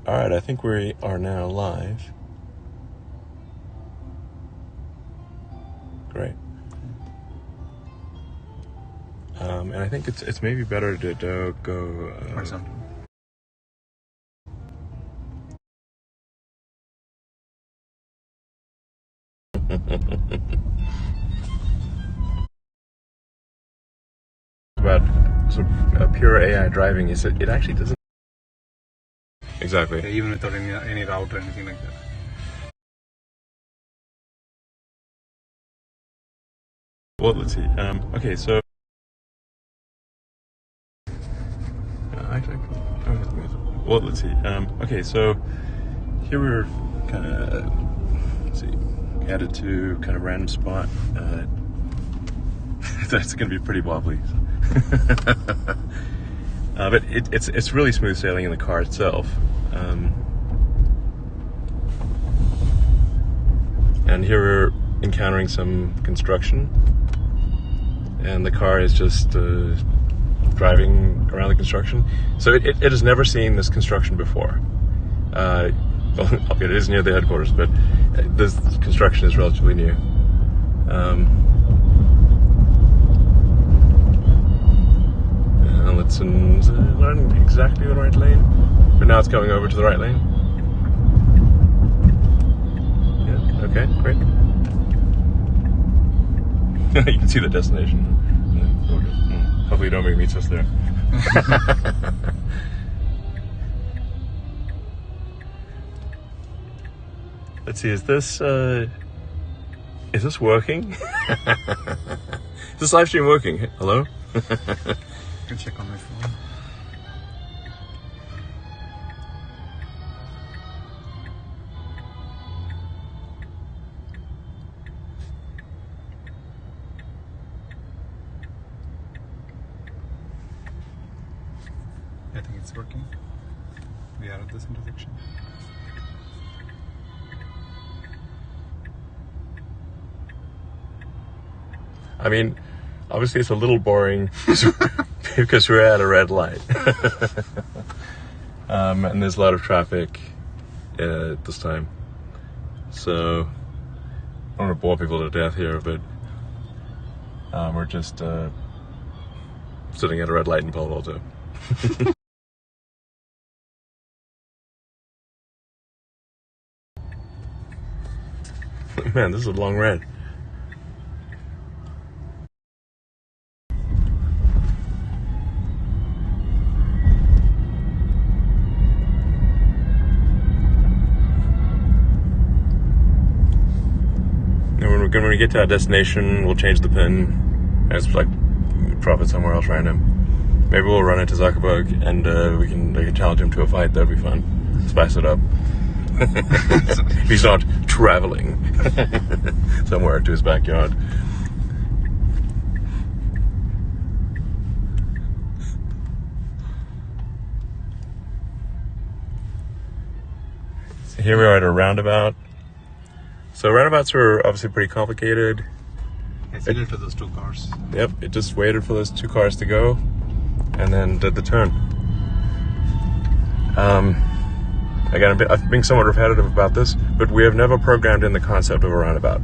Alright, I think we are now live. Great. And I think it's maybe better to go... horizontal. About sort of pure AI driving is it actually doesn't... Exactly. Yeah, even without any route or anything like that. Well, let's see. Okay, so... Well, let's see. Okay, so here we're kind of, let's see, added to kind of random spot. That's going to be pretty wobbly. But it's really smooth sailing in the car itself. And here we're encountering some construction, and the car is just driving around the construction. So it has never seen this construction before. Well, it is near the headquarters, but this construction is relatively new. Let's learn exactly the right lane. But now it's coming over to the right lane. Yeah, okay, great. You can see the destination. Hopefully nobody meets us there. Let's see, is this working? Is this live stream working? Hello? I can check on my phone. I think it's working. We are at this intersection. I mean, obviously it's a little boring because we're at a red light. And there's a lot of traffic at this time. So, I don't want to bore people to death here, but we're just sitting at a red light in Palo Alto. Man, this is a long red. When we get to our destination, we'll change the pin and it's like drop it somewhere else random. Maybe we'll run into Zuckerberg and we can challenge him to a fight. That'd be fun. Spice it up. He's not traveling somewhere to his backyard. So here we are at a roundabout. So roundabouts are obviously pretty complicated. It's waited for those two cars. Yep, it just waited for those two cars to go and then did the turn. Again, I'm being somewhat repetitive about this, but we have never programmed in the concept of a roundabout.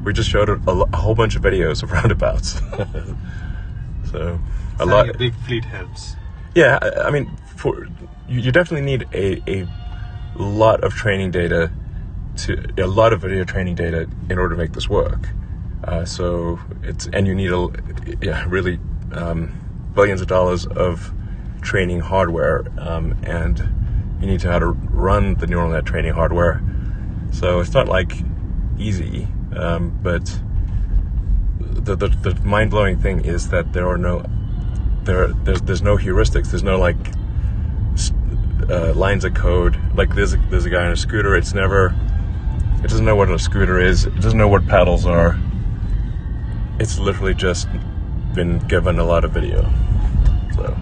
We just showed a whole bunch of videos of roundabouts. So a lot. A big fleet helps. Yeah, I mean, you definitely need a lot of training data. A lot of video training data in order to make this work. So you need really billions of dollars of training hardware, and you need to know how to run the neural net training hardware. So it's not like easy, but the mind-blowing thing is that there's no heuristics. There's no like lines of code. Like there's a guy on a scooter. It doesn't know what a scooter is. It doesn't know what paddles are. It's literally just been given a lot of video. So,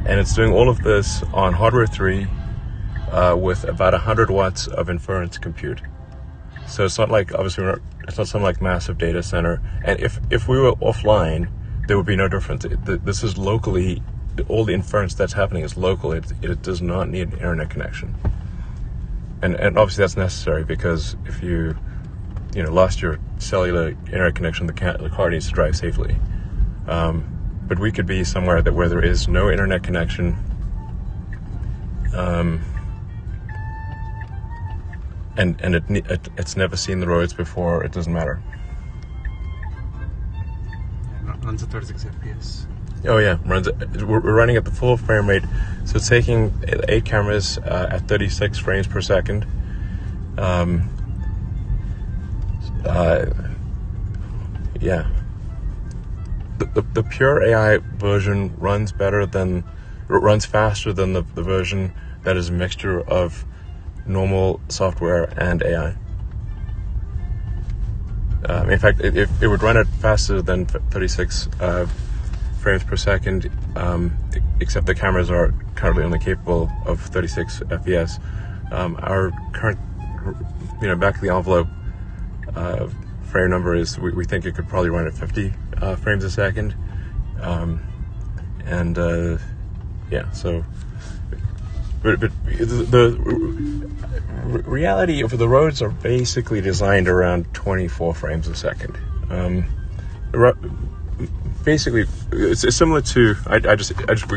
and it's doing all of this on hardware 3 with about 100 watts of inference compute. So it's not like, obviously, it's not some like massive data center. And if we were offline, there would be no difference. This is locally all the inference that's happening is local. It does not need an internet connection. And obviously that's necessary, because if you lost your cellular internet connection, the car needs to drive safely. But we could be somewhere where there is no internet connection, and it's never seen the roads before. It doesn't matter. Yeah, runs at 36 FPS. Oh yeah, we're running at the full frame rate, so it's taking 8 cameras at 36 frames per second. Yeah. The pure AI version runs faster than the version that is a mixture of normal software and AI. In fact, it would run it faster than 36 frames per second, except the cameras are currently only capable of 36 FPS. Our current, back of the envelope frame number is, we think it could probably run at 50 frames a second. So, but the reality of the roads are basically designed around 24 frames a second. Basically, it's similar to, we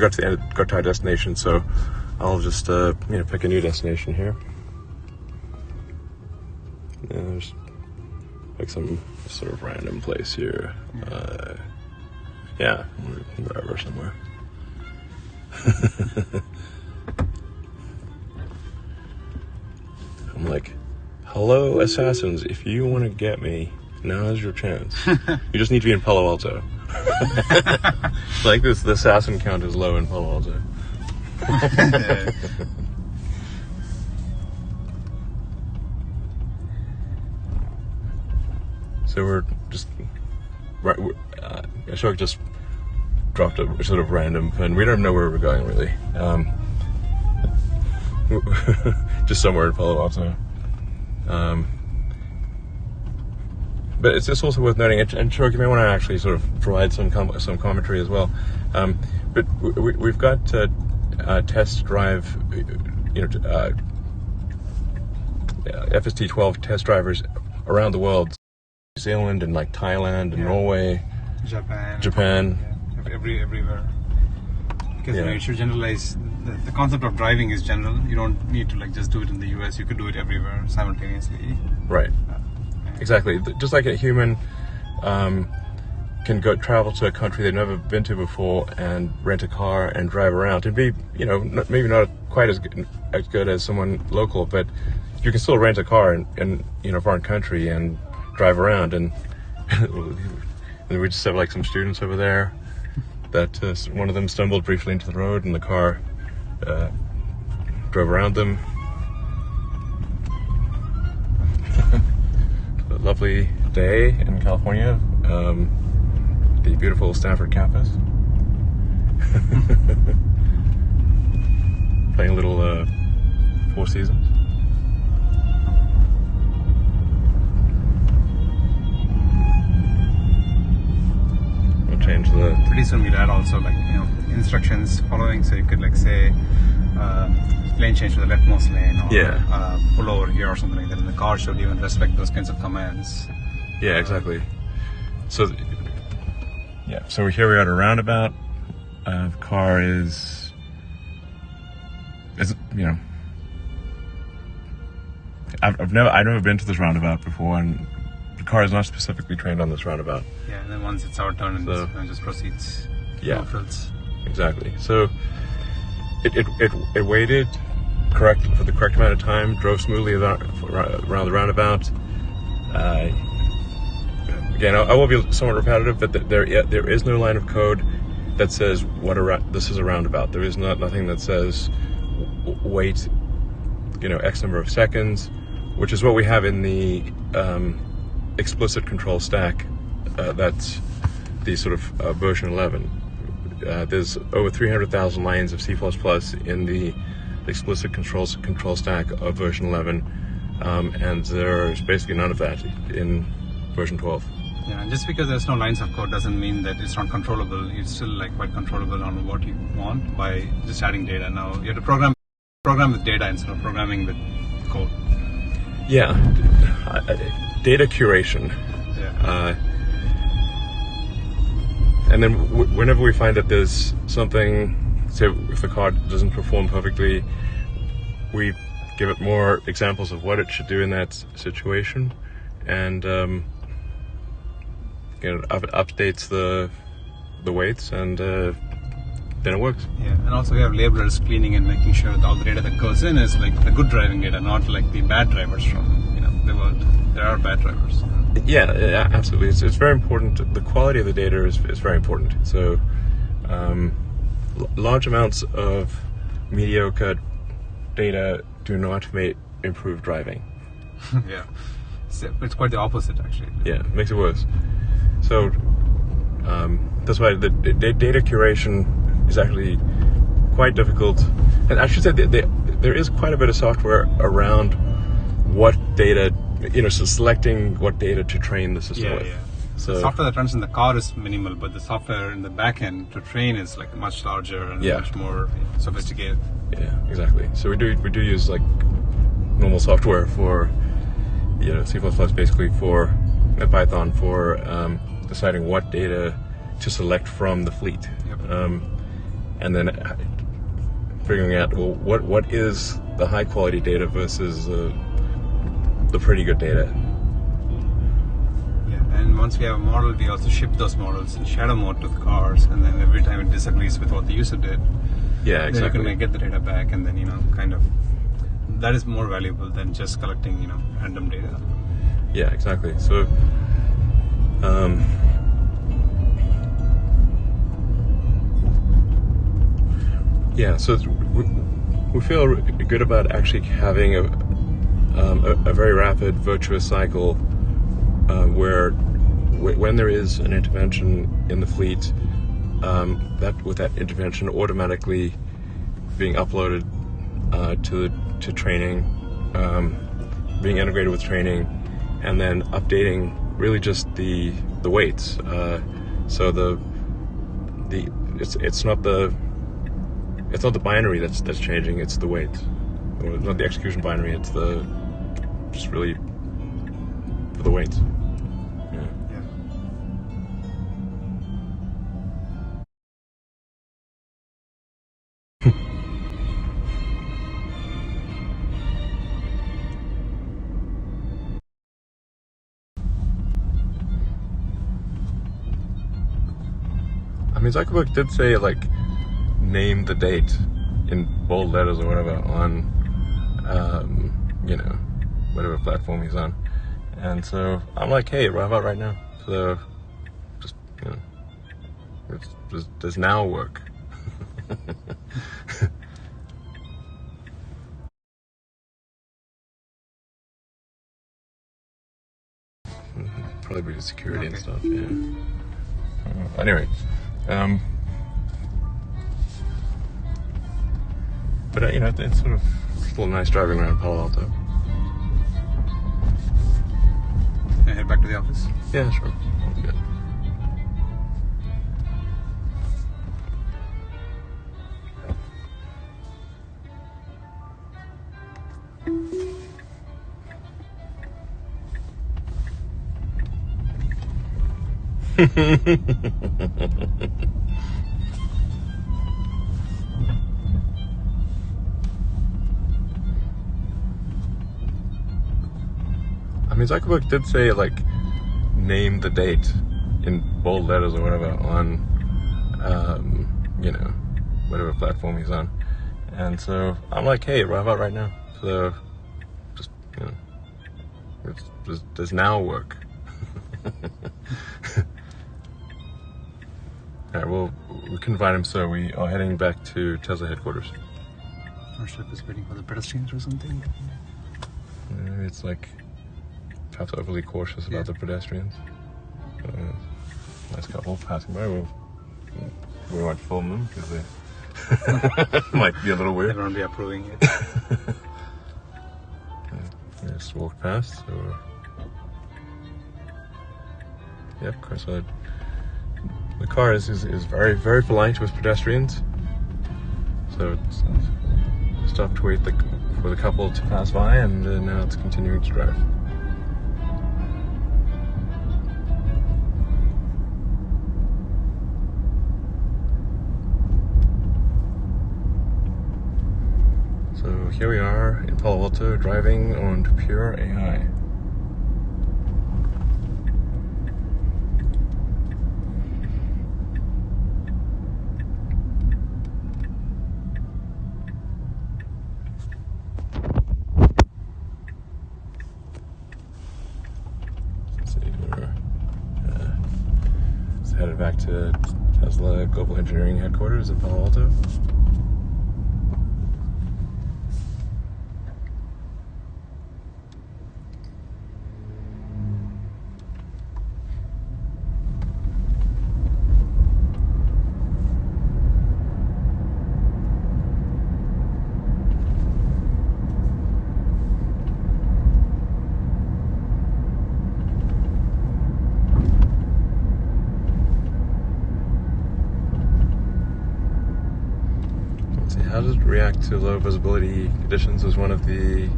got to our destination, so I'll just pick a new destination here. There's like some sort of random place here. Wherever, somewhere. I'm like, hello, assassins, if you want to get me, now's your chance. You just need to be in Palo Alto. Like this, the assassin count is low in Palo Alto. So we're just, Ashok just dropped a sort of random pin. We don't know where we're going, really. Just somewhere in Palo Alto. But it's just also worth noting, and Ashok, you may want to actually sort of provide some commentary as well. But we've got test drive, FSD V12 test drivers around the world. New Zealand and like Thailand and Norway, Japan, everywhere. Because you should generalize. The concept of driving is general. You don't need to just do it in the US. You could do it everywhere simultaneously. Right. Exactly. Just like a human can go travel to a country they've never been to before and rent a car and drive around and be, maybe not quite as good as someone local, but you can still rent a car in a foreign country and drive around. And we just have like some students over there that one of them stumbled briefly into the road and the car drove around them. A lovely day in California, the beautiful Stanford campus. Playing a little Four Seasons. We'll change the... Pretty soon we'll add also instructions following, so you could say lane change to the leftmost lane, or pull over here or something like that, and the car should even respect those kinds of commands. Yeah, exactly. So so here we're at a roundabout. The car is I've never been to this roundabout before, and the car is not specifically trained on this roundabout. Yeah, and then once it's our turn, it just proceeds. Yeah, exactly. So it waited for the correct amount of time, drove smoothly around the roundabout. Again, I will be somewhat repetitive, but there is no line of code that says this is a roundabout. There is nothing that says wait, X number of seconds, which is what we have in the explicit control stack. That's the sort of version 11. There's over 300,000 lines of C++ in the explicit control stack of version 11, and there's basically none of that in version 12. Yeah, and just because there's no lines of code doesn't mean that it's not controllable. It's still like quite controllable on what you want by just adding data. Now you have to program with data instead of programming with code. Yeah, data curation. Yeah. And then whenever we find that there's something, say if the card doesn't perform perfectly, we give it more examples of what it should do in that situation, and updates the weights, and then it works. Yeah, and also we have labelers cleaning and making sure that all the data that goes in is like the good driving data, not like the bad drivers from the world. There are bad drivers. Yeah, absolutely. It's very important. The quality of the data is very important. So large amounts of mediocre data do not improve driving. Yeah, it's quite the opposite actually. Yeah, it makes it worse. So that's why the data curation is actually quite difficult. And I should say there is quite a bit of software around what data, so selecting what data to train the system with. Yeah. So the software that runs in the car is minimal, but the software in the back end to train is like much larger and much more sophisticated. Yeah, exactly. So we do use like normal software for C++ basically for Python for deciding what data to select from the fleet. Yep. And then figuring out what is the high quality data versus the pretty good data. Yeah, and once we have a model, we also ship those models in shadow mode to the cars, and then every time it disagrees with what the user did, yeah, exactly, then you can get the data back, and then kind of that is more valuable than just collecting random data. Yeah, exactly. So so we feel good about actually having a very rapid virtuous cycle where when there is an intervention in the fleet, that intervention automatically being uploaded to training, being integrated with training, and then updating really just the weights. So it's not the binary that's changing, it's the weights. Or not the execution binary, it's just really for the weights. Yeah. I mean, Zuckerberg did say name the date in bold letters or whatever on whatever platform he's on, and so I'm like, hey, how about right now? So just does now work? Probably because security and stuff. Yeah. Anyway, but it's sort of still nice driving around Palo Alto. Can I head back to the office? Yeah, sure. Good. I mean, Zuckerberg did say name the date in bold letters or whatever on whatever platform he's on, and so I'm like, hey, how about right now? So just does now work? Alright, well, we couldn't find him, so we are heading back to Tesla headquarters. Or should I be waiting for the pedestrians or something? It's perhaps overly cautious about the pedestrians. Nice couple passing by. We won't film them because they might be a little weird. They won't be approving it. They just walked past. So Yeah, of course. The car is very, very polite with pedestrians. So it's stopped to wait for the couple to pass by, and now it's continuing to drive. So here we are in Palo Alto driving on pure AI. Headed back to Tesla Global Engineering Headquarters in Palo Alto. How does it react to low visibility conditions is one of the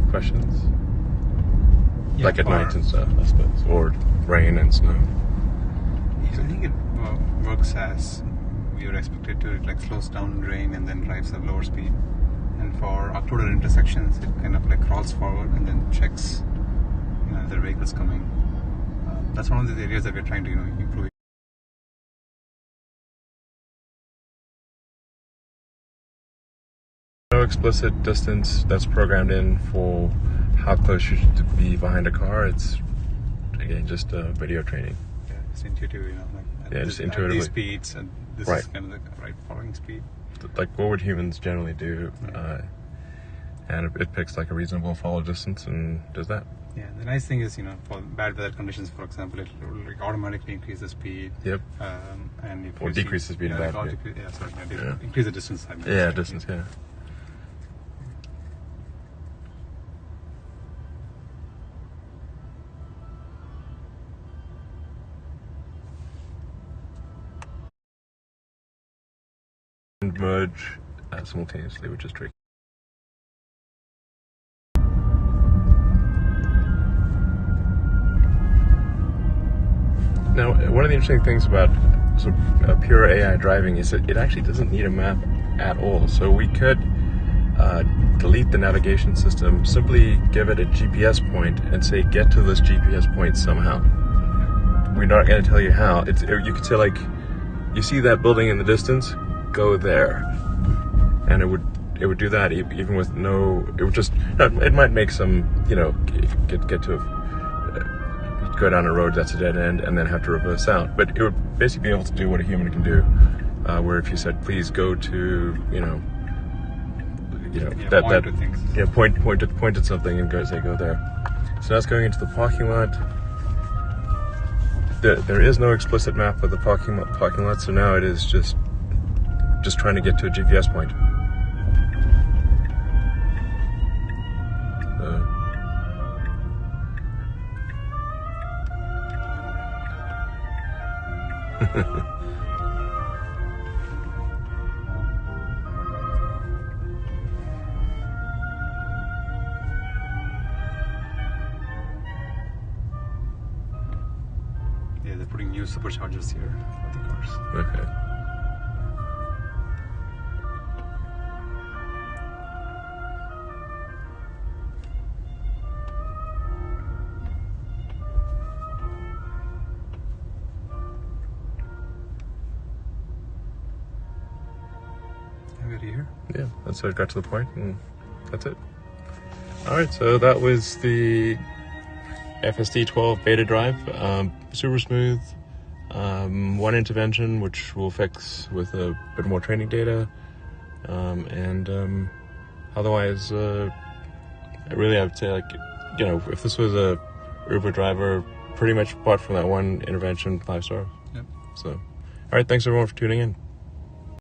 questions. Yeah, like at night and stuff, I suppose, or rain and snow. Yeah, I think it works as we would expect it to. It like slows down rain and then drives at lower speed. And for occluded intersections, it kind of like crawls forward and then checks, if there are vehicles coming. That's one of the areas that we're trying to improve. No explicit distance that's programmed in for how close you should be behind a car. It's again just video training. Yeah, it's intuitive, just intuitively. These speeds, and this right. is kind of the right following speed. Like what would humans generally do? Right. And it picks like a reasonable follow distance and does that. Yeah, the nice thing is, for bad weather conditions, for example, it will like automatically increase the speed. Yep. And if or decrease the speed of that. Increase the distance. Distance. Yeah. And merge simultaneously, which is tricky. Now, one of the interesting things about pure AI driving is that it actually doesn't need a map at all. So we could delete the navigation system, simply give it a GPS point and say, get to this GPS point somehow. We're not going to tell you how. You could say, like, you see that building in the distance? Go there. And it would do that even with no, it would just, it might make some, get to go down a road that's a dead end and then have to reverse out. But it would basically be able to do what a human can do, where if you said, please go to, point at something and go there. So now it's going into the parking lot. There is no explicit map of the parking lot, so now it is just trying to get to a GPS point. Yeah, they're putting new superchargers here for the cars. Okay. Here. Yeah, and so it got to the point, and that's it. Alright, so that was the FSD V12 beta drive. Super smooth. One intervention, which we'll fix with a bit more training data. Otherwise, really I would say, like, if this was a Uber driver, pretty much apart from that one intervention, 5 stars. Yep. So, alright, thanks everyone for tuning in.